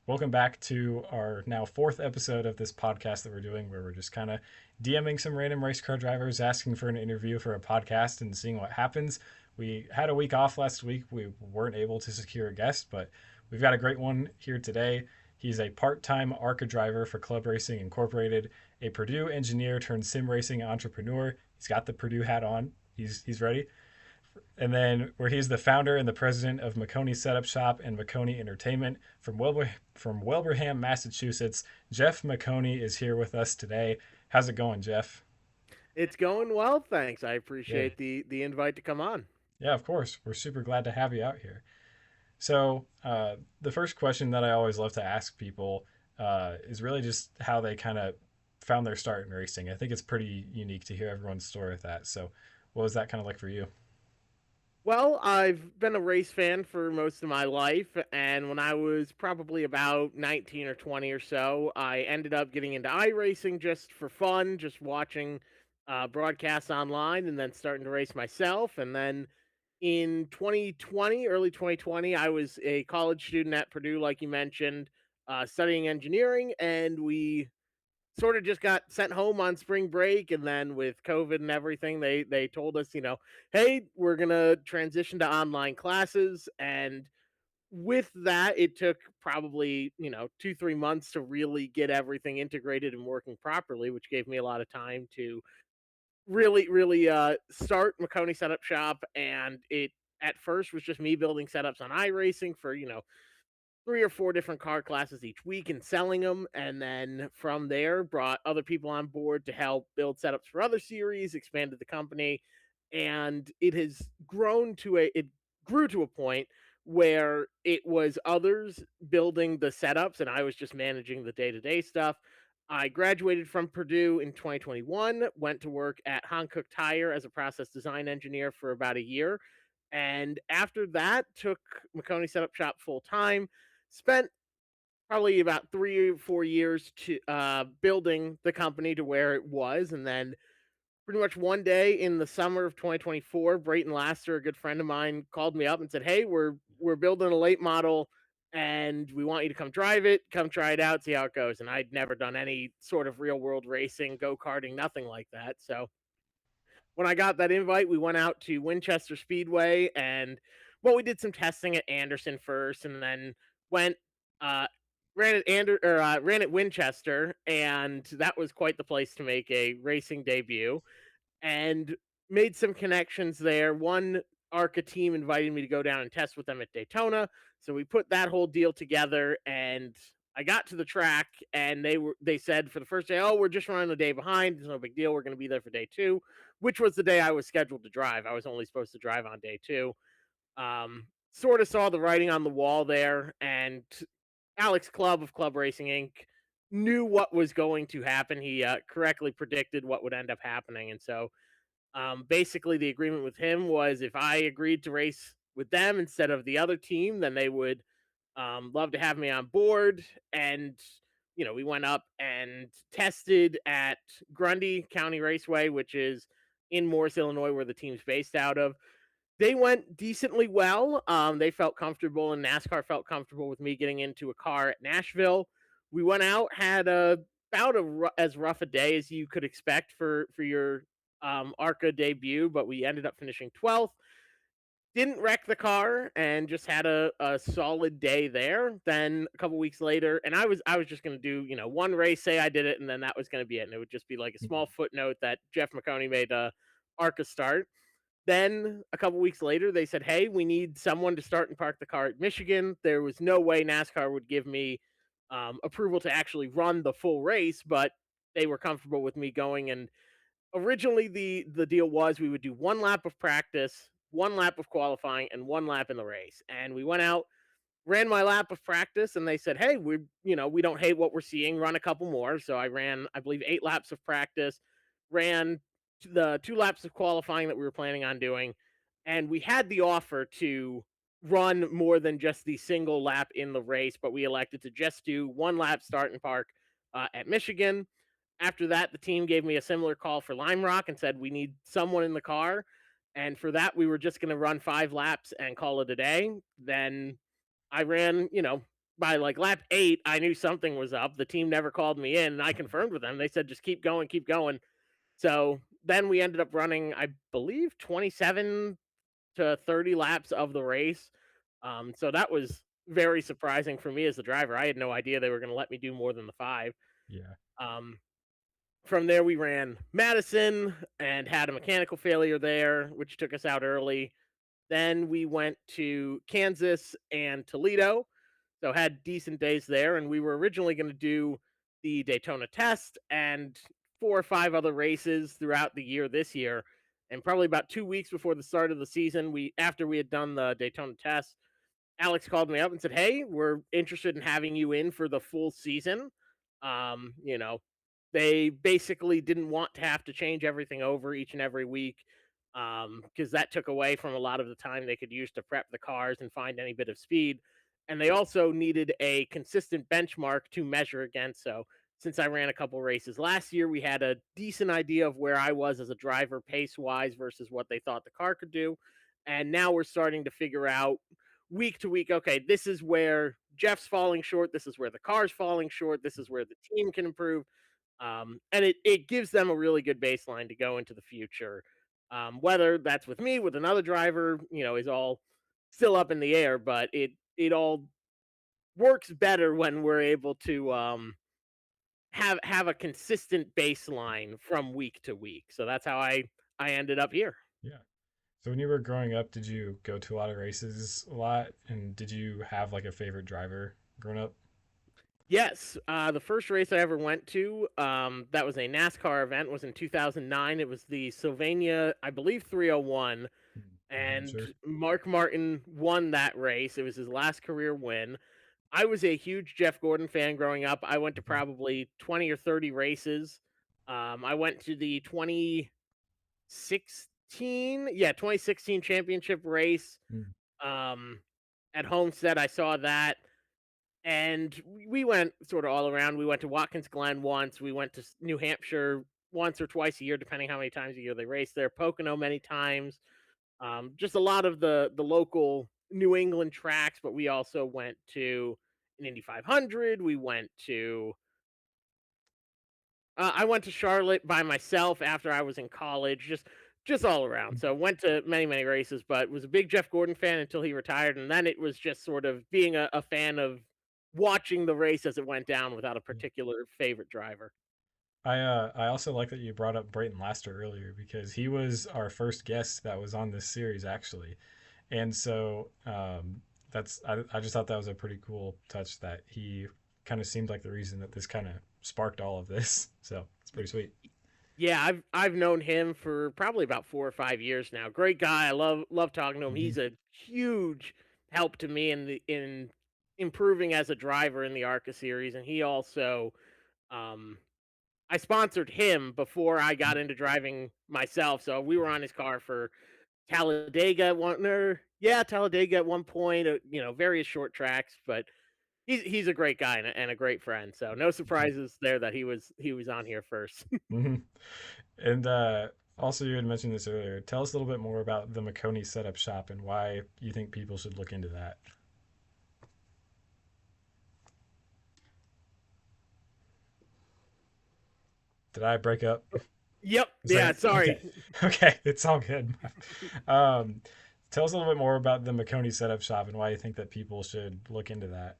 Welcome back to our now fourth episode of this podcast that we're doing, where we're just kind of DMing some random race car drivers, asking for an interview for a podcast, and seeing what happens. We had a week off last week. We weren't able to secure a guest, but we've got a great one here today. He's a part time ARCA driver for Club Racing Incorporated, a Purdue engineer turned sim racing entrepreneur. He's got the Purdue hat on. He's ready. And then where he's the founder and the president of Maconi Setup Shop and Maconi Entertainment from Wilbraham, Massachusetts. Jeff Maconi is here with us today. How's it going, Jeff? It's going well, thanks. I Good. appreciate the invite to come on. Yeah, of course. We're super glad to have you out here. So, the first question that I always love to ask people is really just how they kind of found their start in racing. I think it's pretty unique to hear everyone's story with that. So, what was that kind of like for you? Well, I've been a race fan for most of my life, and when I was probably about 19 or 20 or so, I ended up getting into iRacing just for fun, just watching broadcasts online and then starting to race myself. And then in 2020, early 2020, I was a college student at Purdue, like you mentioned, studying engineering, and we sort of just got sent home on spring break, and then with COVID and everything, they told us, hey, we're gonna transition to online classes. And with that, it took probably 2-3 months to really get everything integrated and working properly, which gave me a lot of time to really start Maconi Setup Shop. And it at first was just me building setups on iRacing for 3 or 4 different car classes each week and selling them. And then from there, brought other people on board to help build setups for other series, expanded the company. And it grew to a point where it was others building the setups and I was just managing the day to day stuff. I graduated from Purdue in 2021, went to work at Hankook Tire as a process design engineer for about a year. And after that, took Maconi Setup Shop full time. Spent probably about 3 or 4 years to building the company to where it was, and then pretty much one day in the summer of 2024, Brayton Laster, a good friend of mine, called me up and said, "Hey, we're building a late model, and we want you to come drive it, come try it out, see how it goes." And I'd never done any sort of real world racing, go karting, nothing like that. So when I got that invite, we went out to Winchester Speedway and we did some testing at Anderson first, and then went uh, ran at Winchester, and that was quite the place to make a racing debut. And made some connections there. One ARCA team invited me to go down and test with them at Daytona, so we put that whole deal together. And I got to the track, and they said for the first day, "Oh, we're just running a day behind. It's no big deal. We're going to be there for day two," which was the day I was scheduled to drive. I was only supposed to drive on day two. Sort of saw the writing on the wall there, and Alex Clubb of Club Racing Inc. knew what was going to happen. He correctly predicted what would end up happening, and so basically, the agreement with him was if I agreed to race with them instead of the other team, then they would love to have me on board. And we went up and tested at Grundy County Raceway, which is in Morris, Illinois, where the team's based out of. They went decently well. They felt comfortable, and NASCAR felt comfortable with me getting into a car at Nashville. We went out, had as rough a day as you could expect for your ARCA debut, but we ended up finishing 12th. Didn't wreck the car and just had a solid day there. Then a couple weeks later, and I was just gonna do, one race, say I did it, and then that was gonna be it. And it would just be like a small footnote that Jeff Maconi made a ARCA start. Then a couple weeks later, they said, "Hey, we need someone to start and park the car at Michigan." There was no way NASCAR would give me approval to actually run the full race, but they were comfortable with me going. And originally, the deal was we would do one lap of practice, one lap of qualifying, and one lap in the race. And we went out, ran my lap of practice, and they said, "Hey, we don't hate what we're seeing. Run a couple more." So I ran, I believe, 8 laps of practice, ran the 2 laps of qualifying that we were planning on doing, and we had the offer to run more than just the single lap in the race, but we elected to just do one lap start and park at Michigan. After that, the team gave me a similar call for Lime Rock and said we need someone in the car. And for that, we were just going to run 5 laps and call it a day. Then I ran, by like lap 8, I knew something was up. The team never called me in, and I confirmed with them. They said, just keep going, keep going. So then we ended up running, I believe, 27 to 30 laps of the race. So that was very surprising for me as the driver. I had no idea they were going to let me do more than the 5. Yeah. Um, from there, we ran Madison and had a mechanical failure there, which took us out early. Then we went to Kansas and Toledo. So had decent days there. And we were originally going to do the Daytona test and 4 or 5 other races throughout the year this year. And probably about 2 weeks before the start of the season, after we had done the Daytona test, Alex called me up and said, "Hey, we're interested in having you in for the full season." You know, they basically didn't want to have to change everything over each and every week, because that took away from a lot of the time they could use to prep the cars and find any bit of speed. And they also needed a consistent benchmark to measure against. So, since I ran a couple races last year, we had a decent idea of where I was as a driver pace wise versus what they thought the car could do. And now we're starting to figure out week to week, okay, this is where Jeff's falling short. This is where the car's falling short. This is where the team can improve. And it gives them a really good baseline to go into the future. Whether that's with me, with another driver, is all still up in the air, but it all works better when we're able to have a consistent baseline from week to week. So that's how I ended up here. Yeah. So when you were growing up, did you go to a lot of races a lot? And did you have like a favorite driver growing up? Yes, the first race I ever went to, that was a NASCAR event, was in 2009. It was the Sylvania, I believe, 301, New and Hampshire. Mark Martin won that race. It was his last career win. I was a huge Jeff Gordon fan growing up. I went to Mhm. probably 20 or 30 races. I went to the 2016 championship race, Mm. um, at Homestead. I saw that. And we went sort of all around. We went to Watkins Glen once. We went to New Hampshire once or twice a year, depending how many times a year they race there. Pocono many times. Just a lot of the local New England tracks. But we also went to an Indy 500. We went to I went to Charlotte by myself after I was in college. Just all around. So went to many races, but was a big Jeff Gordon fan until he retired, and then it was just sort of being a fan of watching the race as it went down without a Yeah. particular favorite driver. I also like that you brought up Brayton Laster earlier because he was our first guest that was on this series actually, and so I just thought that was a pretty cool touch that he kind of seemed like the reason that this kind of sparked all of this. So it's pretty sweet. Yeah, I've known him for probably about 4 or 5 years now. Great guy. I love talking to him. Hmm. He's a huge help to me in improving as a driver in the ARCA series, and he also um I sponsored him before I got into driving myself. So we were on his car for Talladega at Talladega at one point, various short tracks, but he's a great guy and a great friend. So no surprises there that he was on here first. Hmm. And also, you had mentioned this earlier. Tell us a little bit more about the Maconi setup shop and why you think people should look into that. Did I break up? Yep. A Yeah, second. Okay. sorry. Okay. It's all good. Um, tell us a little bit more about the Maconi setup shop and why you think that people should look into that.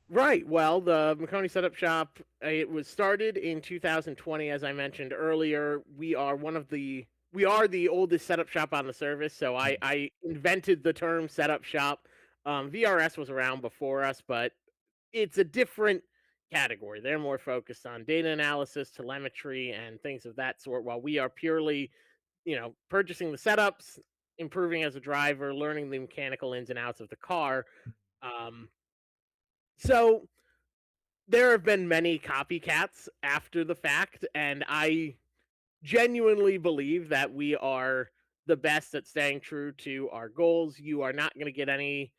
Right. Well, the Maconi Setup Shop, it was started in 2020, as I mentioned earlier. We are the oldest setup shop on the service, so I invented the term setup shop. VRS was around before us, but it's a different category. They're more focused on data analysis, telemetry, and things of that sort, while we are purely, purchasing the setups, improving as a driver, learning the mechanical ins and outs of the car. Um, so there have been many copycats after the fact, and I genuinely believe that we are the best at staying true to our goals. You are not going to get any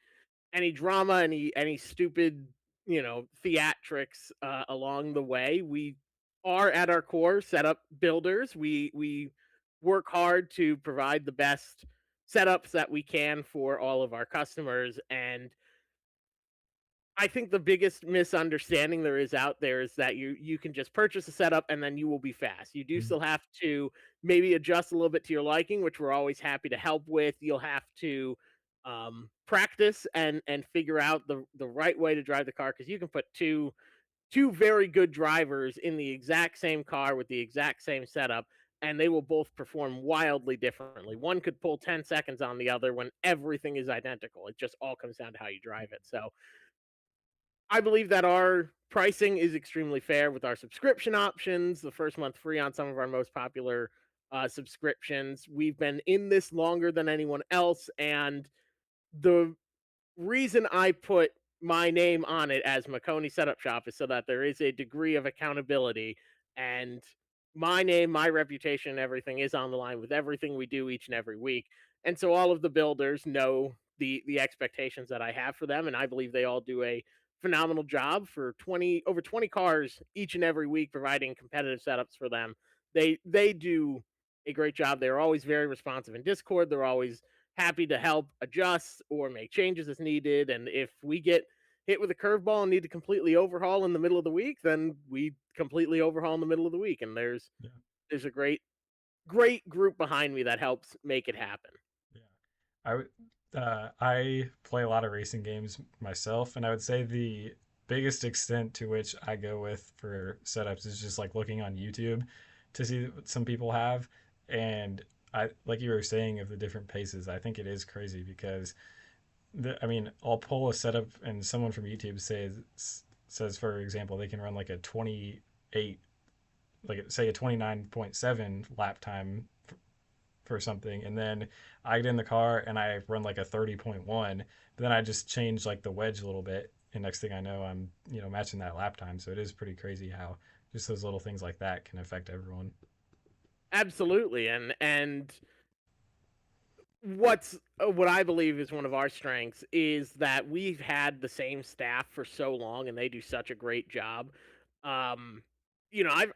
drama, any stupid, theatrics along the way. We are at our core setup builders. We work hard to provide the best setups that we can for all of our customers, and I think the biggest misunderstanding there is out there is that you can just purchase a setup and then you will be fast. You do Mhm. still have to maybe adjust a little bit to your liking, which we're always happy to help with. You'll have to practice and figure out the right way to drive the car, because you can put two very good drivers in the exact same car with the exact same setup, and they will both perform wildly differently. One could pull 10 seconds on the other when everything is identical. It just all comes down to how you drive it. So I believe that our pricing is extremely fair with our subscription options, the first month free on some of our most popular subscriptions. We've been in this longer than anyone else, and the reason I put my name on it as Maconi Setup Shop is so that there is a degree of accountability, and my name, my reputation, and everything is on the line with everything we do each and every week. And so all of the builders know the expectations that I have for them, and I believe they all do a phenomenal job for 20 cars each and every week, providing competitive setups for them. They do a great job. They're always very responsive in Discord. They're always happy to help adjust or make changes as needed. And if we get hit with a curveball and need to completely overhaul in the middle of the week, then we completely overhaul in the middle of the week. And Yeah. there's a great group behind me that helps make it happen. Yeah. I play a lot of racing games myself, and I would say the biggest extent to which I go with for setups is just like looking on YouTube to see what some people have. And I, like you were saying, of the different paces, I think it is crazy because I mean, I'll pull a setup and someone from YouTube says, for example, they can run like a 28, like say a 29.7 lap time for something, and then I get in the car and I run like a 30.1, but then I just change like the wedge a little bit, and next thing I know, I'm matching that lap time. So it is pretty crazy how just those little things like that can affect everyone. Absolutely. And what I believe is one of our strengths is that we've had the same staff for so long, and they do such a great job. Um,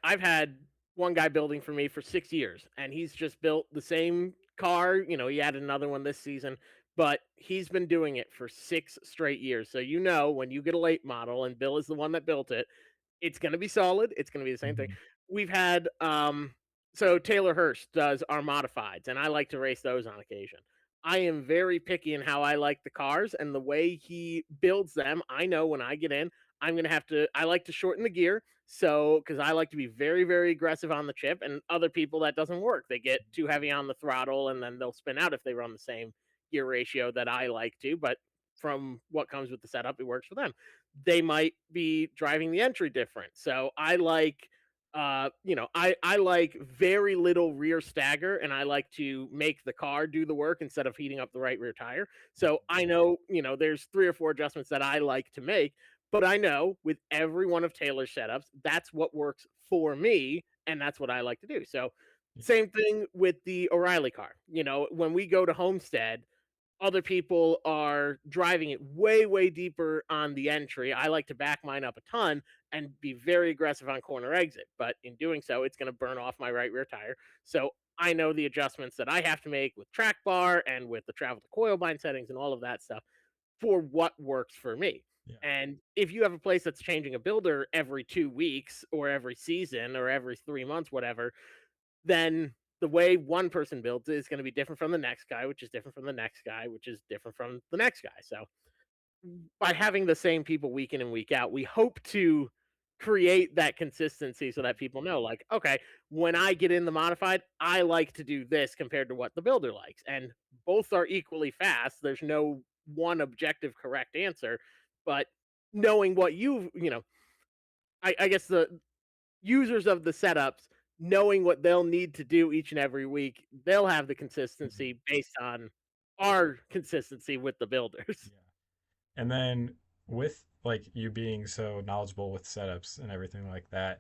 I've had one guy building for me for 6 years, and he's just built the same car. He added another one this season, but he's been doing it for 6 straight years. So when you get a late model, and Bill is the one that built it, it's gonna be solid. It's gonna be the same thing. Mm-hmm. We've had so Taylor Hurst does our modifieds, and I like to race those on occasion. I am very picky in how I like the cars, and the way he builds them. I know when I get in, I'm gonna have to. I like to shorten the gear, so because I like to be very, very aggressive on the chip, and other people that doesn't work. They get too heavy on the throttle, and then they'll spin out if they run the same gear ratio that I like to. But from what comes with the setup, it works for them. They might be driving the entry different. So I like I like very little rear stagger, and I like to make the car do the work instead of heating up the right rear tire. So I know, there's 3 or 4 adjustments that I like to make, but I know with every one of Taylor's setups, that's what works for me, and that's what I like to do. So Yeah. same thing with the O'Reilly car. When we go to Homestead, other people are driving it way, way deeper on the entry. I like to back mine up a ton and be very aggressive on corner exit, but in doing so, it's going to burn off my right rear tire. So I know the adjustments that I have to make with track bar and with the travel to coil bind settings and all of that stuff for what works for me. Yeah. And if you have a place that's changing a builder every 2 weeks or every season or every 3 months, whatever, then the way one person builds it is going to be different from the next guy, which is different from the next guy, which is different from the next guy. So by having the same people week in and week out, we hope to create that consistency so that people know, like, okay, when I get in the modified, I like to do this compared to what the builder likes. And both are equally fast. There's no one objective correct answer, but knowing what I guess the users of the setups, knowing what they'll need to do each and every week, they'll have the Mhm. consistency based on our consistency with the builders. Yeah. And then with like you being so knowledgeable with setups and everything like that,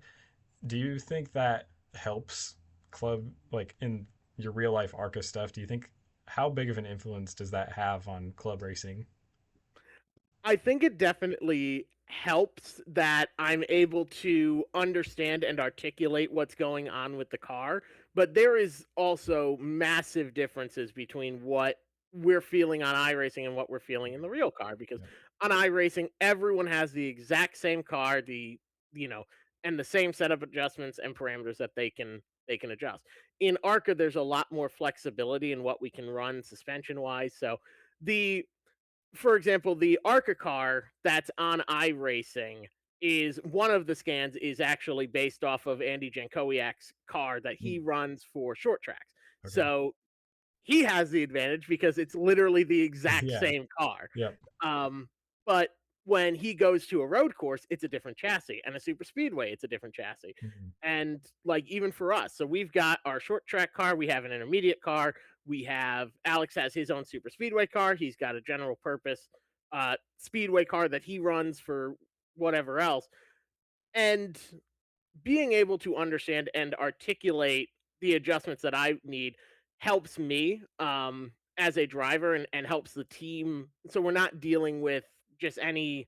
do you think that helps club like in your real life ARCA stuff? Do you think how big of an influence does that have on club racing? I think it definitely helps that I'm able to understand and articulate what's going on with the car, but there is also massive differences between what we're feeling on iRacing and what we're feeling in the real car. Because Yep. on iRacing, everyone has the exact same car, you know, and the same set of adjustments and parameters that they can adjust. In ARCA, there's a lot more flexibility in what we can run suspension wise. So the for example, the ARCA car that's on iRacing is one of the scans is actually based off of Andy Jankowiak's car that he Mm. runs for short tracks. Okay. So he has the advantage because it's literally the exact Yeah. same car. Yep. Um, but when he goes to a road course, it's a different chassis, and a super speedway, it's a different chassis. Mhm. And like even for us, so we've got our short track car, we have an intermediate car, we have Alex has his own super speedway car, he's got a general purpose speedway car that he runs for whatever else. And being able to understand and articulate the adjustments that I need helps me as a driver and helps the team. So we're not dealing with just any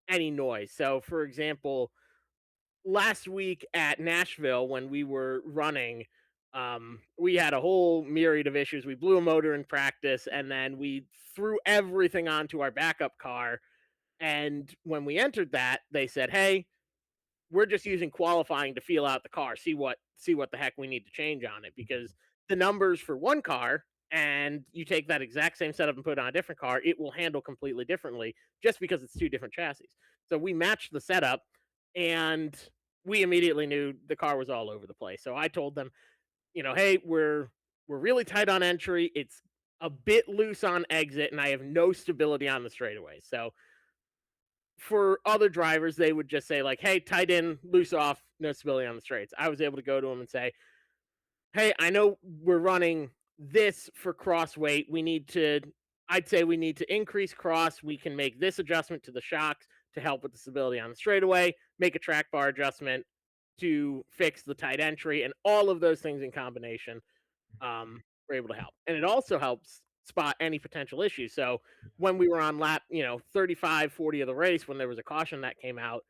noise. So for example, last week at Nashville when we were running, we had a whole myriad of issues. We blew a motor in practice and then we threw everything onto our backup car. And when we entered that, they said, "Hey, we're just using qualifying to feel out the car, see what the heck we need to change on it because the numbers for one car and you take that exact same setup and put it on a different car, it will handle completely differently just because it's two different chassis." So we matched the setup and we immediately knew the car was all over the place. So I told them, "Hey, we're really tight on entry. It's a bit loose on exit and I have no stability on the straightaway." So for other drivers, they would just say like, "Hey, tight in, loose off, no stability on the straights." I was able to go to them and say, "Hey, I know we're running this for cross weight. I'd say we need to increase cross. We can make this adjustment to the shocks to help with the stability on the straightaway, make a track bar adjustment to fix the tight entry, and all of those things in combination were able to help. And it also helps spot any potential issues. So when we were on lap, 35, 40 of the race, when there was a caution that came out,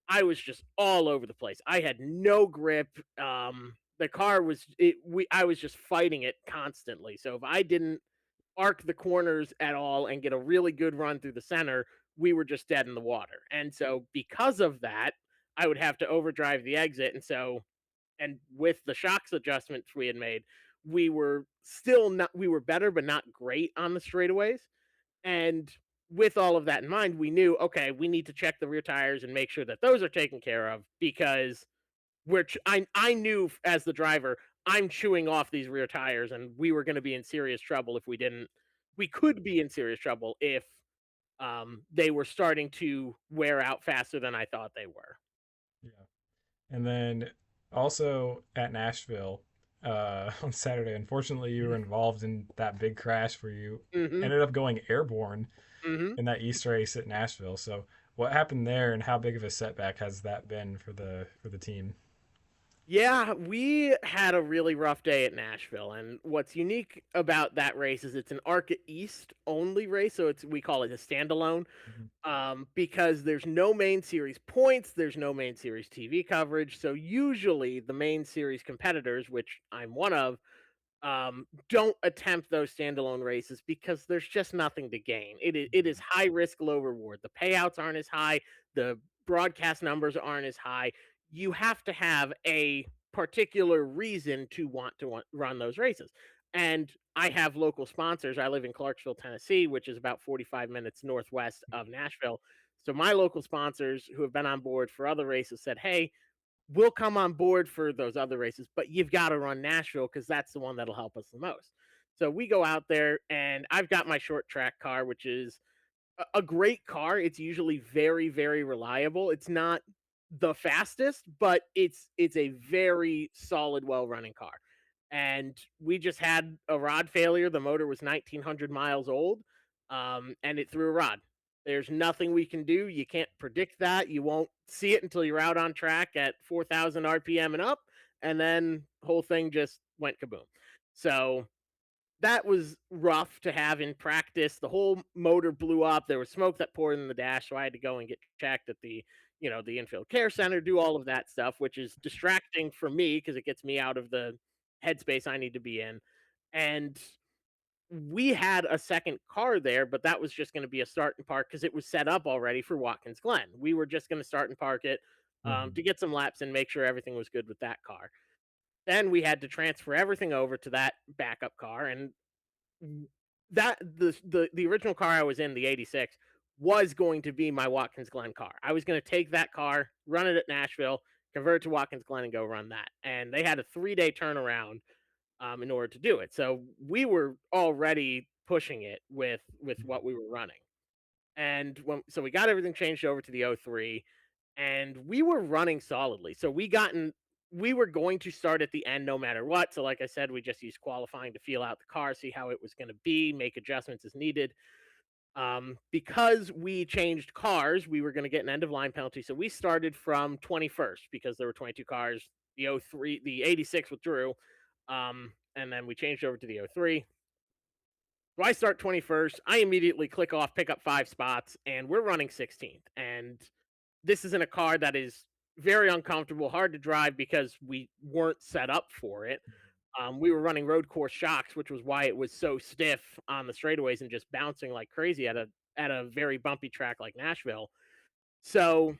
I was just all over the place. I had no grip. The car was it. I was just fighting it constantly. So if I didn't arc the corners at all and get a really good run through the center, we were just dead in the water. And so because of that, I would have to overdrive the exit. And with the shocks adjustments we had made, we were better, but not great on the straightaways. And with all of that in mind, we knew, okay, we need to check the rear tires and make sure that those are taken care of because I knew as the driver, I'm chewing off these rear tires and we were going to be in serious trouble if we didn't. We could be in serious trouble if they were starting to wear out faster than I thought they were. Yeah. And then also at Nashville on Saturday, unfortunately, you were involved in that big crash where you Hmm. ended up going airborne Hmm. in that East race at Nashville. So what happened there, and how big of a setback has that been for the team? Yeah, we had a really rough day at Nashville, and what's unique about that race is it's an ARCA East only race, so we call it a standalone. Mhm. Because there's no main series points, there's no main series TV coverage. So usually the main series competitors, which I'm one of, don't attempt those standalone races because there's just nothing to gain. It is high risk, low reward. The payouts aren't as high, the broadcast numbers aren't as high. You have to have a particular reason to run those races. And I have local sponsors. I live in Clarksville, Tennessee, which is about 45 minutes northwest of Nashville. So my local sponsors who have been on board for other races said, "Hey, we'll come on board for those other races, but you've got to run Nashville because that's the one that'll help us the most." So we go out there, and I've got my short track car, which is a great car. It's usually very, very reliable. It's not the fastest, but it's a very solid, well running car. And we just had a rod failure. The motor was 1,900 miles old, and it threw a rod. There's nothing we can do. You can't predict that. You won't see it until you're out on track at 4,000 RPM and up, and then the whole thing just went kaboom. So that was rough to have in practice. The whole motor blew up. There was smoke that poured in the dash, so I had to go and get checked at the infield care center, do all of that stuff, which is distracting for me because it gets me out of the headspace I need to be in. And we had a second car there, but that was just going to be a start and park because it was set up already for Watkins Glen. We were just going to start and park it Hmm. to get some laps and make sure everything was good with that car. Then we had to transfer everything over to that backup car, and that the original car I was in, the '86, was going to be my Watkins Glen car. I was going to take that car, run it at Nashville, convert it to Watkins Glen, and go run that. And they had a 3-day turnaround in order to do it. So we were already pushing it with what we were running. And so we got everything changed over to the '03, and we were running solidly. So we were going to start at the end no matter what. So like I said, we just used qualifying to feel out the car, see how it was going to be, make adjustments as needed. Because we changed cars, we were going to get an end of line penalty. So we started from 21st because there were 22 cars. The '03, the '86 withdrew. And then we changed over to the '03. So I start 21st. I immediately click off, pick up 5 spots, and we're running 16th. And this is in a car that is very uncomfortable, hard to drive because we weren't set up for it. We were running road course shocks, which was why it was so stiff on the straightaways and just bouncing like crazy at a very bumpy track like Nashville. So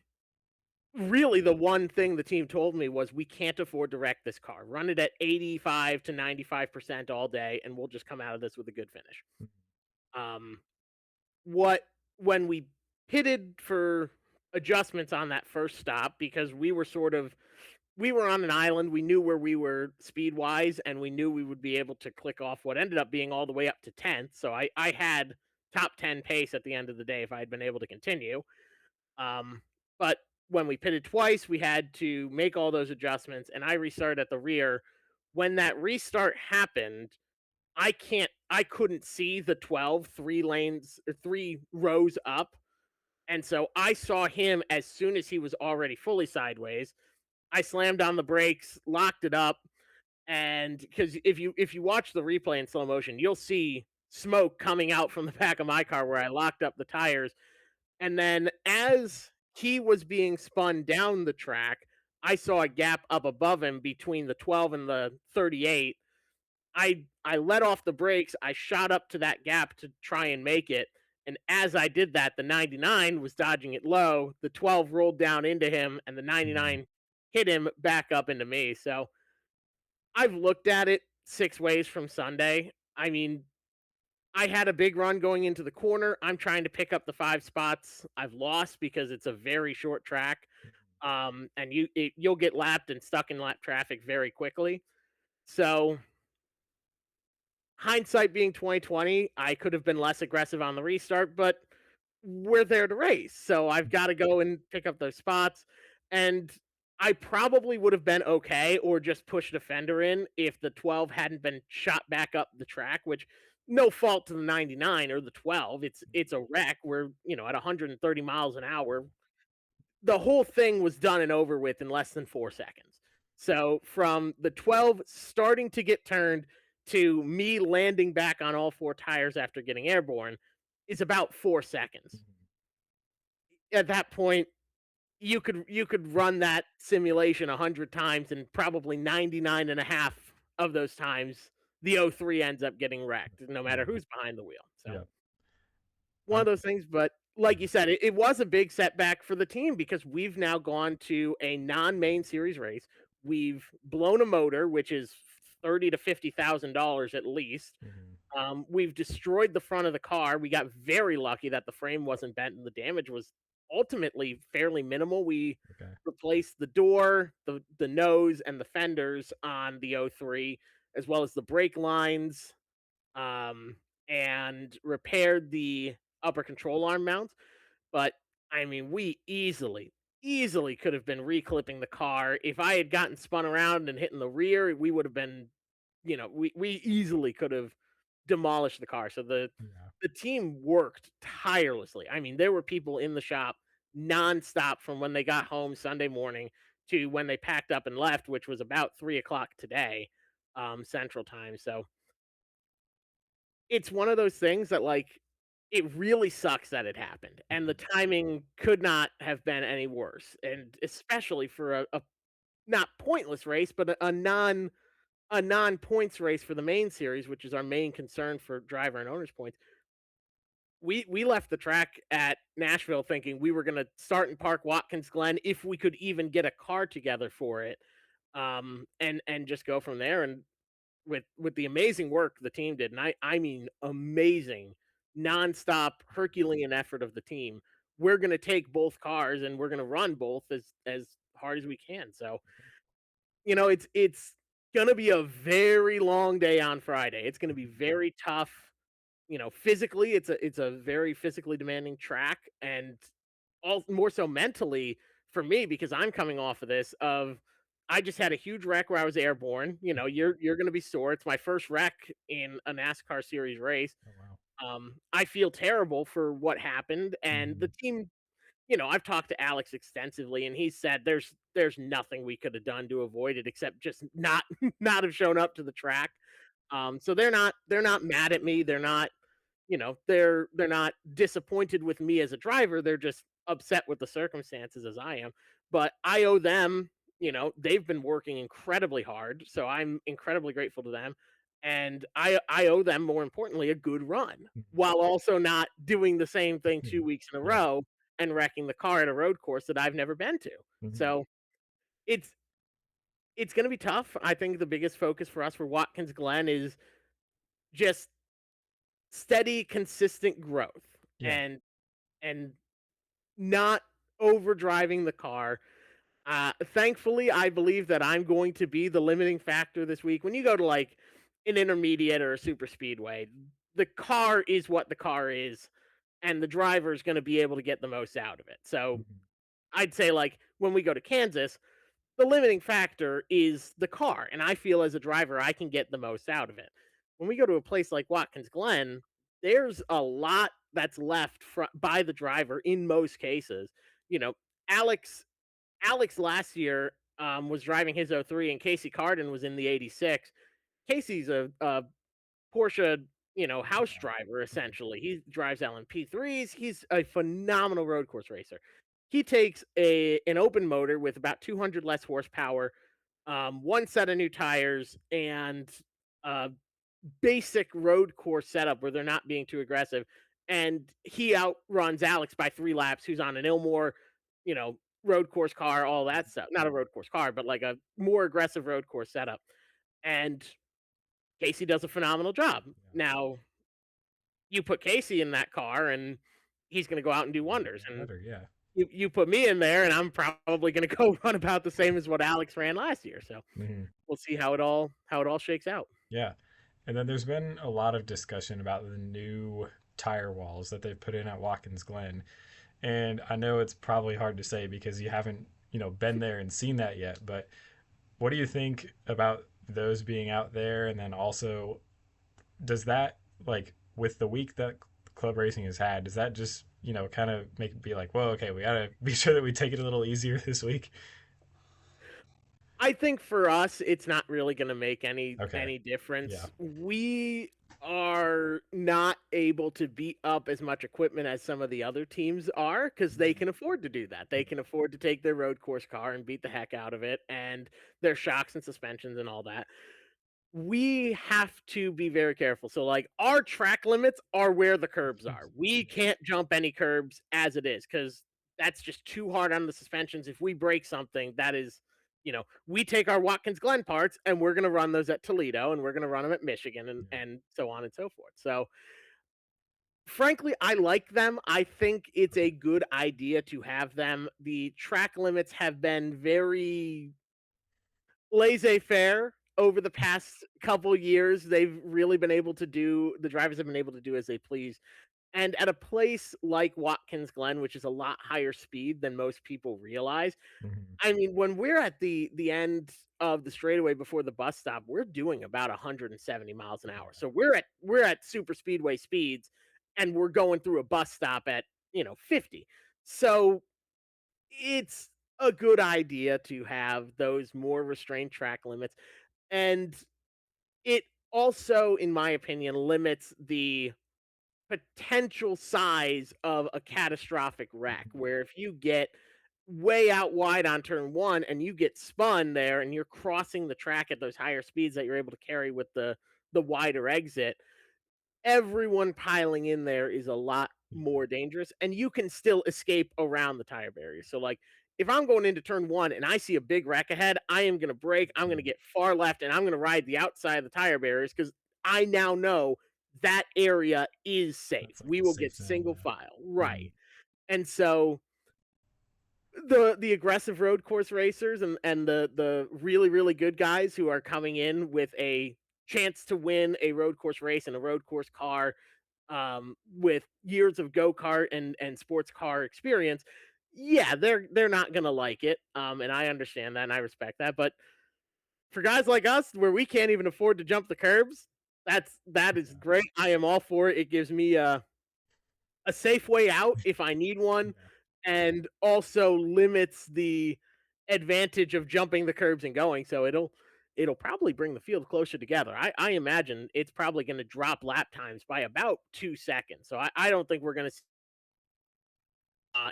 really the one thing the team told me was we can't afford to wreck this car. Run it at 85 to 95% all day and we'll just come out of this with a good finish. Um what when we pitted for adjustments on that first stop because we were on an island. We knew where we were speed wise, and we knew we would be able to click off what ended up being all the way up to 10th. So I had top 10 pace at the end of the day if I had been able to continue. But when we pitted twice, we had to make all those adjustments, and I restarted at the rear. When that restart happened, I couldn't see the 12 3 lanes or 3 rows up. And so I saw him as soon as he was already fully sideways. I slammed on the brakes, locked it up, and because if you watch the replay in slow motion, you'll see smoke coming out from the back of my car where I locked up the tires. And then as he was being spun down the track, I saw a gap up above him between the 12 and the 38. I let off the brakes. I shot up to that gap to try and make it. And as I did that, the 99 was dodging it low. The 12 rolled down into him, and the Hmm. 99 hit him back up into me. So I've looked at it 6 ways from Sunday. I mean, I had a big run going into the corner. I'm trying to pick up the 5 spots I've lost because it's a very short track. And you'll get lapped and stuck in lap traffic very quickly. So hindsight being 2020, I could have been less aggressive on the restart, but we're there to race. So I've got to go and pick up those spots. And I probably would have been okay or just pushed a fender in if the 12 hadn't been shot back up the track, which no fault to the 99 or the 12. It's a wreck. We're, at 130 miles an hour. The whole thing was done and over with in less than 4 seconds. So from the 12 starting to get turned to me landing back on all 4 tires after getting airborne is about 4 seconds. At that point, you could run that simulation 100 times and probably 99 and a half of those times the '03 ends up getting wrecked no matter Hmm. who's behind the wheel. So Yeah. one of Um, those things, but like you said, it was a big setback for the team because we've now gone to a non-main series race. We've blown a motor, which is 30 to $50,000 at least. mhm. We've destroyed the front of the car. We got very lucky that the frame wasn't bent and the damage was ultimately fairly minimal. We Okay. replaced the door, the nose, and the fenders on the '03, as well as the brake lines, um, and repaired the upper control arm mounts. But I mean, we easily could have been reclipping the car. If I had gotten spun around and hit in the rear, we would have been, we easily could have demolished the car. So Yeah. the team worked tirelessly. I mean, there were people in the shop nonstop from when they got home Sunday morning to when they packed up and left, which was about 3 o'clock today, Central Time. So it's one of those things that, like, it really sucks that it happened, and the timing could not have been any worse, and especially for a not pointless race, but a non a non-points race for the main series, which is our main concern for driver and owners points, we left the track at Nashville thinking we were going to start and park Watkins Glen if we could even get a car together for it, and just go from there. And with the amazing work the team did, and I mean amazing, nonstop Herculean effort of the team, we're going to take both cars and we're going to run both as hard as we can. So it's going to be a very long day on Friday. It's going to be very tough. Physically, it's a very physically demanding track, and all more so mentally for me because I'm coming off of this of I just had a huge wreck where I was airborne. You're going to be sore. It's my first wreck in a NASCAR series race. Oh wow. I feel terrible for what happened, and the Mhm. team. I've talked to Alex extensively, and he said there's nothing we could have done to avoid it except just not not have shown up to the track. So they're not mad at me. They're not disappointed with me as a driver. They're just upset with the circumstances as I am. But I owe them, they've been working incredibly hard. So I'm incredibly grateful to them. And I owe them, more importantly, a good run Mhm. while also not doing the same thing two Mhm. weeks in a Yeah. row and wrecking the car at a road course that I've never been to. Mhm. So it's it's going to be tough. I think the biggest focus for us for Watkins Glen is just steady, consistent growth Yeah. and not overdriving the car. Thankfully, I believe that I'm going to be the limiting factor this week. When you go to like an intermediate or a super speedway, the car is what the car is, and the driver is going to be able to get the most out of it. So Mhm. I'd say, like, when we go to Kansas, the limiting factor is the car, and I feel as a driver I can get the most out of it. When we go to a place like Watkins Glen, there's a lot that's left by the driver in most cases. You know, Alex Alex last year was driving his '03, and Casey Carden was in the '86. Casey's a Porsche, house Yeah. driver Mhm. essentially. He drives LMP3s. He's a phenomenal road course racer. He takes an open motor with about 200 less horsepower, one set of new tires, and a basic road course setup where they're not being too aggressive. And he outruns Alex by 3 laps, who's on an Ilmore, road course car, all that stuff. Not a road course car, but like a more aggressive road course setup. And Casey does a phenomenal job. Yeah. Now, you put Casey in that car, and he's going to go out and do Gonna be wonders. even And better. Yeah. you put me in there, and I'm probably going to go run about the same as what Alex ran last year. So Mhm. we'll see how it all shakes out. Yeah. And then there's been a lot of discussion about the new tire walls that they've put in at Watkins Glen. And I know it's probably hard to say because you haven't, been there and seen that yet, but what do you think about those being out there? And then also, does that, like, with the week that club racing has had, does that just, kind of make it be like, well, okay, we got to be sure that we take it a little easier this week? I think for us, it's not really going to make any Okay. any Yeah. difference. We are not able to beat up as much equipment as some of the other teams are because they Mhm. can afford to do that. They Yeah. can afford to take their road course car and beat the heck out of it, and their shocks and suspensions and all that. We have to be very careful. So, like, our track limits are where the curbs are. We Yeah. can't jump any curbs as it is because that's just too hard on the suspensions. If we break something, that is, we take our Watkins Glen parts and we're going to run those at Toledo and we're going to run them at Michigan and, Yeah. and so on and so forth. So, frankly, I like them. I think it's a good idea to have them. The track limits have been very laissez-faire over the past couple years. They've really been able to do the drivers have been able to do as they please. And at a place like Watkins Glen, which is a lot higher speed than most people realize, Mhm. I mean, when we're at the end of the straightaway before the bus stop, we're doing about 170 miles an hour. Yeah. So we're at super speedway speeds, and we're going through a bus stop at 50. So it's a good idea to have those more restrained track limits, and it also, in my opinion, limits the potential size of a catastrophic wreck Mhm. where if you get way out wide on turn one and you get spun there and you're crossing the track at those higher speeds that you're able to carry with the wider exit, everyone piling in there is a lot more dangerous, and you can still escape around the tire barrier. So, like, if I'm going into turn one and I see a big wreck ahead, I am going to brake. I'm going to get far left and I'm going to ride the outside of the tire barriers because I now know that area is safe. That's like We a will get safe zone. single Yeah. file. Mhm. Right. And so the aggressive road course racers and the really really good guys who are coming in with a chance to win a road course race and a road course car, with years of go-kart and sports car experience, yeah, they're not gonna like it. And I understand that and I respect that. But for guys like us, where we can't even afford to jump the curbs, that is Yeah. great. I am all for it. It gives me a safe way out if I need one, Yeah. and also limits the advantage of jumping the curbs and going. So it'll probably bring the field closer together. I imagine it's probably going to drop lap times by about 2 seconds. So I don't think we're going to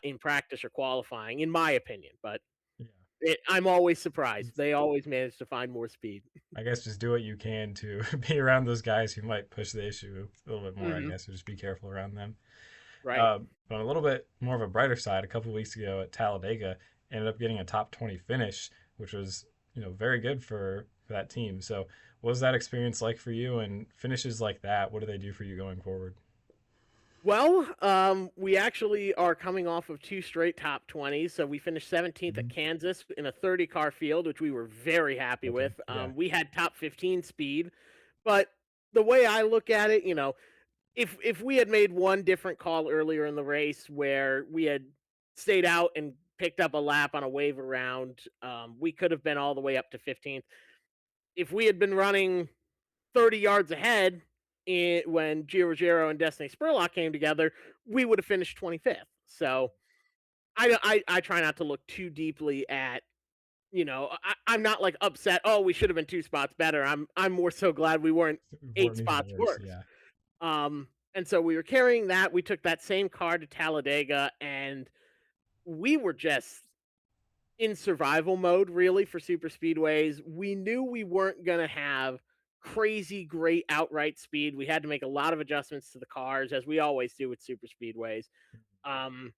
in practice or qualifying, in my opinion. But Yeah. I'm always surprised. It's, They always manage to find more speed. I guess just do what you can to be around those guys who might push the issue a little bit more, I Hmm. guess, or just be careful around them. Right. But a little bit more of a brighter side, a couple of weeks ago at Talladega, ended up getting a top 20 finish, which was, very good for that team. So, what was that experience like for you? And finishes like that, what do they do for you going forward? Well, we actually are coming off of two straight top 20s. So we finished 17th at Hmm. Kansas in a 30 car field, which we were very happy Okay. with. Yeah. We had top 15 speed, but the way I look at it, if we had made one different call earlier in the race where we had stayed out and picked up a lap on a wave around, we could have been all the way up to 15th. If we had been running 30 yards ahead when Gio Ruggiero and Destiny Spurlock came together, we would have finished 25th. So I try not to look too deeply at, I'm not like upset. Oh, we should have been 2 spots better. I'm more so glad we weren't We eight weren't even spots worse. worse. Yeah. And so we were carrying that. We took that same car to Talladega, and we were just in survival mode really for super speedways. We knew we weren't going to have crazy great outright speed. We had to make a lot of adjustments to the cars as we always do with super speedways. Um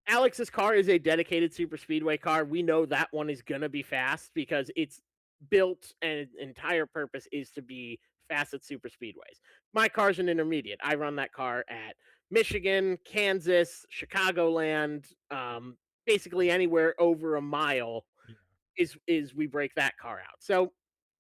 Alex's car is a dedicated super speedway car. We know that one is going to be fast because it's built and its entire purpose is to be fast at super speedways. My car's an intermediate. I run that car at Michigan, Kansas, Chicagoland, basically anywhere over a mile Yeah. is we break that car out. So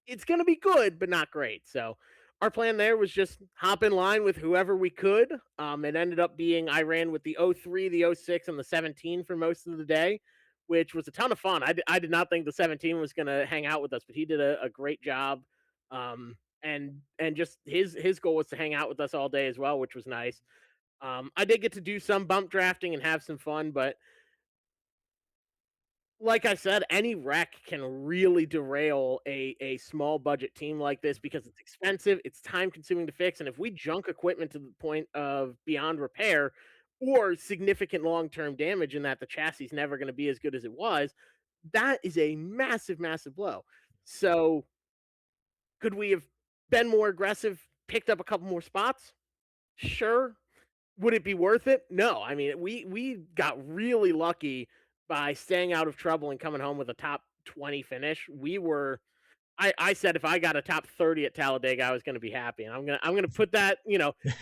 it's going to be good, but not great. So our plan there was just hop in line with whoever we could. It ended up being I ran with the 03, the 06, and the 17 for most of the day, which was a ton of fun. I did not think the 17 was going to hang out with us, but he did a great job. And just his goal was to hang out with us all day as well, which was nice. I did get to do some bump drafting and have some fun, but like I said, any wreck can really derail a small budget team like this because it's expensive, it's time consuming to fix, and if we junk equipment to the point of beyond repair or significant long term damage in that the chassis is never going to be as good as it was, that is a massive, massive blow. So, could we have been more aggressive, picked up a couple more spots? Sure. Would it be worth it? No. I mean, we got really lucky by staying out of trouble and coming home with a top 20 finish. I said if I got a top 30 at Talladega, I was going to be happy. And I'm gonna put that,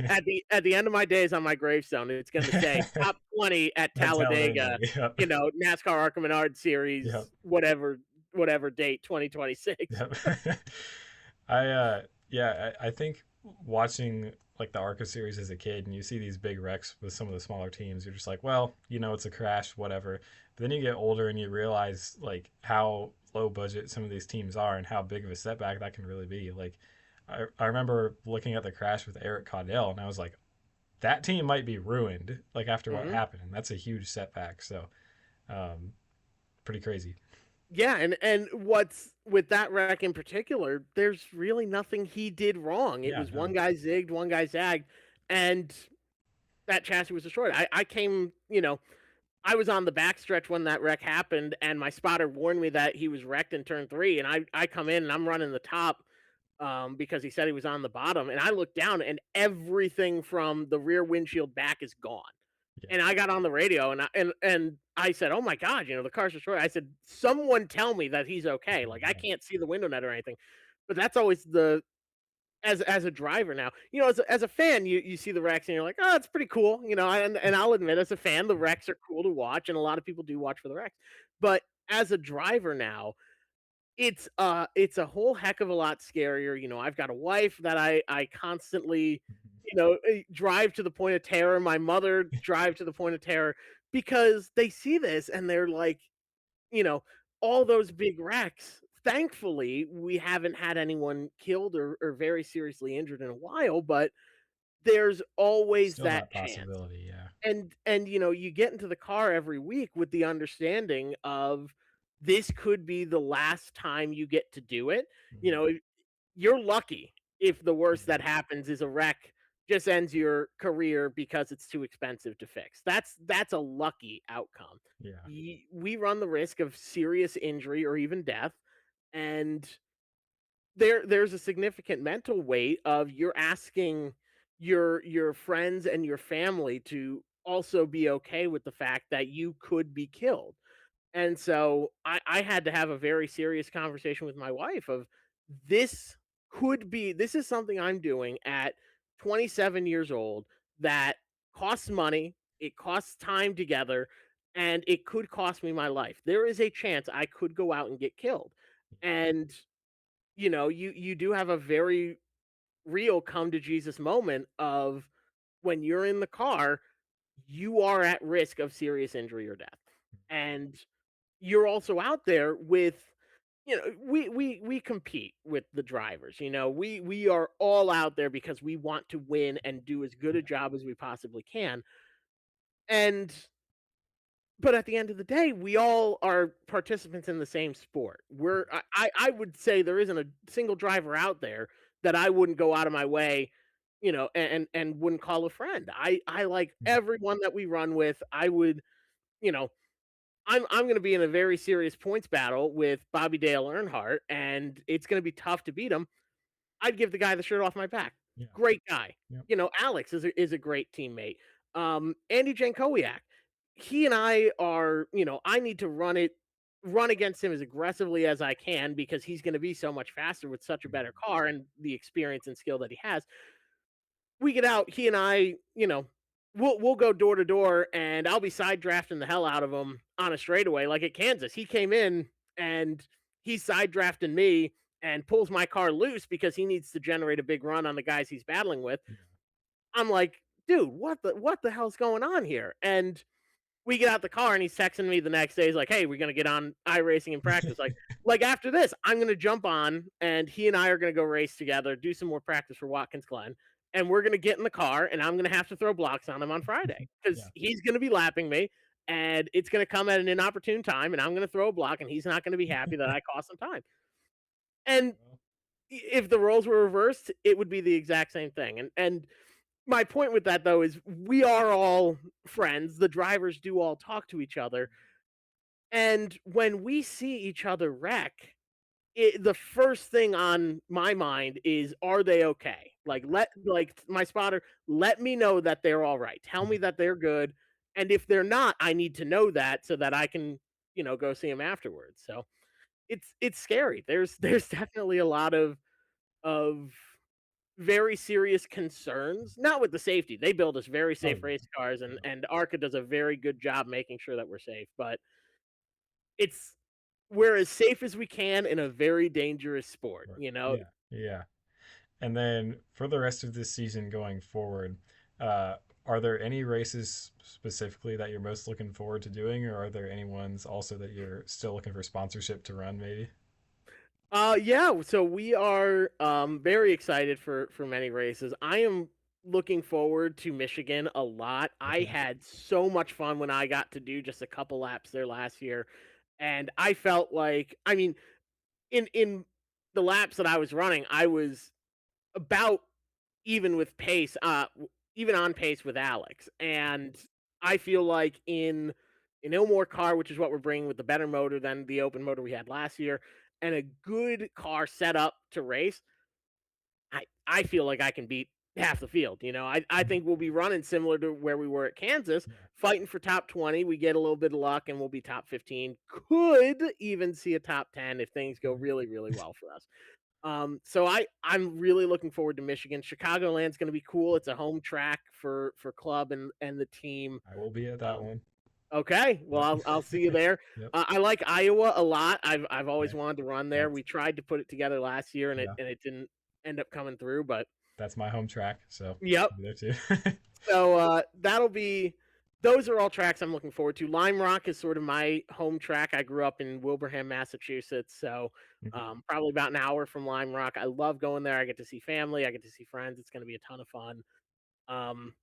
at the end of my days on my gravestone. It's going to say top 20 at At Talladega. Talladega, Yep. NASCAR ARCA Menard Yep. series, whatever date, 2026. Yep. I yeah, I think watching like the ARCA series as a kid and you see these big wrecks with some of the smaller teams, you're just like, well, it's a crash, whatever. But then you get older and you realize like how low budget some of these teams are and how big of a setback that can really be. Like I remember looking at the crash with Eric Caudell and I was like, that team might be ruined like after what Hmm. happened. And that's a huge setback. So um pretty crazy. Yeah, and what's with that wreck in particular, there's really nothing he did wrong. It Yeah, was one no. guy zigged, one guy zagged, and that chassis was destroyed. I came, I was on the backstretch when that wreck happened, and my spotter warned me that he was wrecked in turn 3, and I come in and I'm running the top, because he said he was on the bottom, and I look down and everything from the rear windshield back is gone. Yeah. And I got on the radio and I said, "Oh my god, the car's destroyed." I said, "Someone tell me that he's okay. Oh Like, I man. can't see the window net or anything." But that's always the as a driver now, as a fan, you see the wrecks and you're like, "Oh, it's pretty cool," and I'll admit, as a fan, the Yeah. wrecks are cool to watch, and a lot of people do watch for the wrecks. But as a driver now, it's a whole heck of a lot scarier. I've got a wife that I constantly, Mhm. drive to the point of terror. My mother drive to the point of terror because they see this and they're like, you know, all those big wrecks. Thankfully, we haven't had anyone killed or very seriously injured in a while, but there's always Still that that chance. possibility. Yeah. And you get into the car every week with the understanding of this could be the last time you get to do it. You Mhm. know, you're lucky if the worst Yeah. that happens is a wreck just ends your career because it's too expensive to fix. That's a lucky outcome. Yeah. We run the risk of serious injury or even death, and there's a significant mental weight of you're asking your friends and your family to also be okay with the fact that you could be killed. And so I had to have a very serious conversation with my wife of this this is something I'm doing at 27 years old that costs money, it costs time together, and it could cost me my life. There is a chance I could go out and get killed. And you do have a very real come to Jesus moment of when you're in the car, you are at risk of serious injury or death. And you're also out there with we compete with the drivers. We are all out there because we want to win and do as good a Yeah. job as we possibly can. And but at the end of the day, we all are participants in the same sport. I would say there isn't a single driver out there that I wouldn't go out of my way, and wouldn't call a friend. I like Mhm. everyone that we run with. I would, you know, I'm going to be in a very serious points battle with Bobby Dale Earnhardt, and it's going to be tough to beat him. I'd give the guy the shirt off my back. Yeah. Great guy. Yep. Alex is a great teammate. Andy Jankowiak, he and I are, I need to run against him as aggressively as I can because he's going to be so much faster with such a better Mhm. car and the experience and skill that he has. We get out, he and I, we'll go door to door, and I'll be side drafting the hell out of him on a straightaway, like at Kansas. He came in and he's side drafting me and pulls my car loose because he needs to generate a big run on the guys he's battling with. Yeah. I'm like, dude, what the hell's going on here? And we get out the car and he's texting me the next day. He's like, "Hey, we're gonna get on iRacing in practice. Like after this, I'm gonna jump on and he and I are gonna go race together, do some more practice for Watkins Glen, and we're gonna get in the car and I'm gonna have to throw blocks on him on Friday because Yeah. he's gonna be lapping me and it's gonna come at an inopportune time and I'm gonna throw a block and he's not gonna be happy that I cost him time." And Well, if the roles were reversed, it would be the exact same thing. And my point with that though is we are all friends. The drivers do all talk to each other, and when we see each other wreck, the first thing on my mind is, are they okay? Like my spotter, let me know that they're all right. Tell me mhm. that they're good. And if they're not, I need to know that so that I can, go see them afterwards. So it's scary. There's Yeah. there's definitely a lot of very serious concerns. Not with the safety. They build us very Oh safe yeah. race cars, and Yeah. and ARCA does a very good job making sure that we're safe. But it's we're as safe as we can in a very dangerous sport, Right. you know? Yeah. Yeah. And then for the rest of this season going forward, uh, are there any races specifically that you're most looking forward to doing, or are there any ones also that you're still looking for sponsorship to run, maybe? Yeah, so we are very excited for many races. I am looking forward to Michigan a lot. I Okay. had so much fun when I got to do just a couple laps there last year, and I felt like, I mean, in the laps that I was running, I was about even with pace, even on pace with Alex. And I feel like in an Ilmore car, which is what we're bringing with the better motor than the open motor we had last year, and a good car set up to race, I feel like I can beat half the field. I Mhm. think we'll be running similar to where we were at Kansas, Yeah. fighting for top 20. We get a little bit of luck and we'll be top 15. Could even see a top 10 if things go Mhm. really, really well for us. So I'm really looking forward to Michigan. Chicagoland's going to be cool. It's a home track for club and the team. I will be at that Um, one. okay, well Yep. I'll see you there. Yep. I like Iowa a lot. I've always Okay. wanted to run there. That's We tried to put it together last year yeah. and it didn't end up coming through. But That's my home track, so yep. I'll be there too. So that'll be. Those are all tracks I'm looking forward to. Lime Rock is sort of my home track. I grew up in Wilbraham, Massachusetts, so Mhm. probably about an hour from Lime Rock. I love going there. I get to see family. I get to see friends. It's going to be a ton of fun. Um,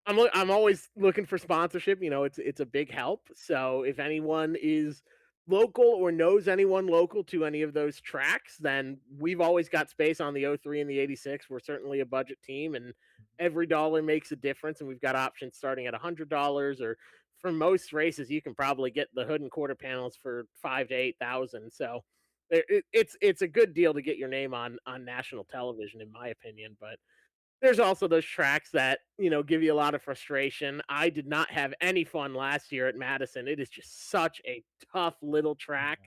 I'm always looking for sponsorship. It's a big help. So if anyone is local or knows anyone local to any of those tracks, then we've always got space on the '03 and the '86. We're certainly a budget team, and every dollar makes a difference. And we've got options starting at $100, or for most races, you can probably get the hood and quarter panels for 5 to 8 thousand. So it's a good deal to get your name on national television, in my opinion. But there's also those tracks that, give you a lot of frustration. I did not have any fun last year at Madison. It is just such a tough little track.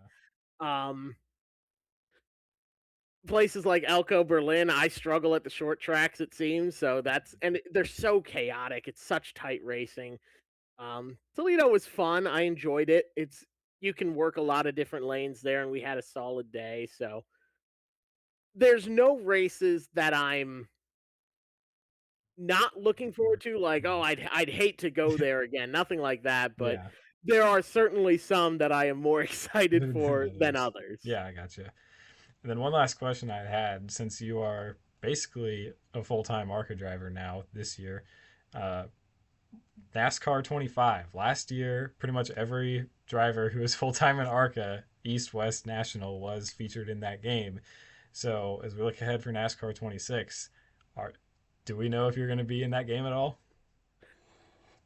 Yeah. Um, Places like Elko, Berlin, I struggle at the short tracks, it seems. So and they're so chaotic. It's such tight racing. Toledo was fun. I enjoyed it. You can work a lot of different lanes there, and we had a solid day. So there's no races that I'm not looking forward to, like, "Oh, I'd hate to go there again," nothing like that, but Yeah. there are certainly some that I am more excited Than for than others. others. Yeah, I gotcha. And then one last question I had, since you are basically a full-time ARCA driver now this year, uh, NASCAR 25. Last year, pretty much every driver who was full-time in ARCA, East, West, National, was featured in that game. So as we look ahead for NASCAR 26, are do we know if you're going to be in that game at all?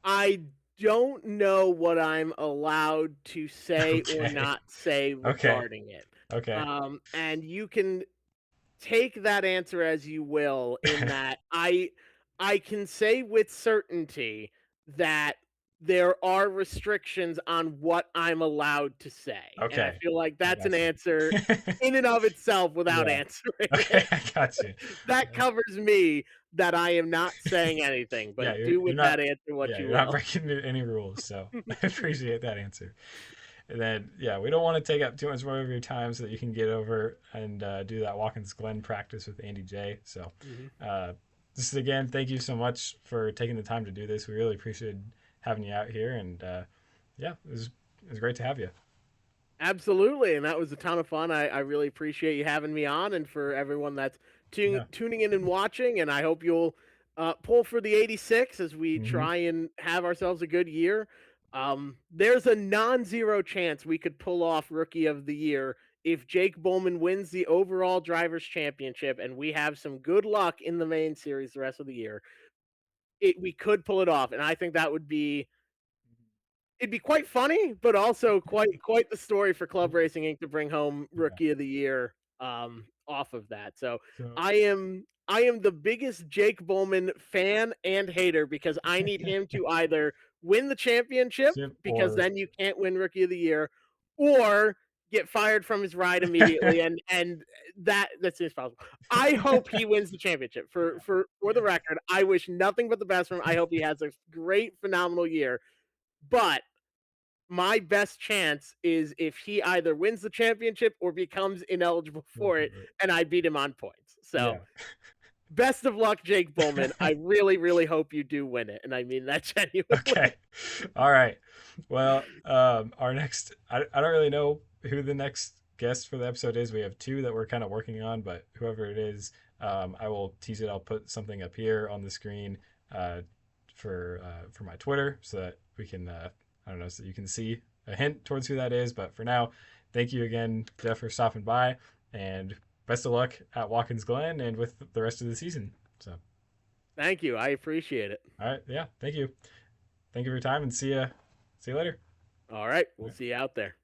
I don't know what I'm allowed to say or Okay. not say Okay. regarding it. Okay. And you can take that answer as you will, in that I can say with certainty that there are restrictions on what I'm allowed to say. And I Okay. feel like I that's an got you. answer in and of itself without Yeah. answering Okay, it. I got you. That Yeah. covers me, that I am not saying anything, Yeah, but do you're with not that answer what yeah, you you're not will. breaking any rules, so I appreciate that answer. And then, yeah, we don't want to take up too much more of your time so that you can get over and do that Watkins Glen practice with Andy J. So, Mhm. uh, just again, thank you so much for taking the time to do this. We really appreciated having you out here, and yeah, it was great to have you. Absolutely, and that was a ton of fun. I really appreciate you having me on, and for everyone that's Yeah. tuning in and watching. And I hope you'll pull for the '86 as we Hmm. try and have ourselves a good year. There's a non-zero chance we could pull off Rookie of the Year if Jake Bowman wins the overall Drivers' Championship, and we have some good luck in the main series the rest of the year. We could pull it off, and I think that would be it'd be quite funny, but also quite the story for Club Racing Inc. to bring home Yeah. Rookie of the Year off of that. So So, I am the biggest Jake Bowman fan and hater, because I need him to either win the championship, Sim because or then you can't win Rookie of the Year, or get fired from his ride immediately, and that seems possible. I hope he wins the championship. For the record, I wish nothing but the best for him. I hope he has a great, phenomenal year. But my best chance is if he either wins the championship or becomes ineligible go for it, for it. and I beat him on points. So, Yeah. best of luck, Jake Bowman. I really, really hope you do win it, and I mean that Okay. genuinely. All right. Well, our next, I don't really know who the next guest for the episode is. We have two that we're kind of working on, but whoever it is, I will tease it. I'll put something up here on the screen uh, for my Twitter so that we can, I don't know, so you can see a hint towards who that is. But for now, thank you again, Jeff, for stopping by, and best of luck at Watkins Glen and with the rest of the season. So, Thank you. I appreciate it. all right. Yeah. Thank you. Thank you for your time and see you later. All right, All we'll right. see you out there.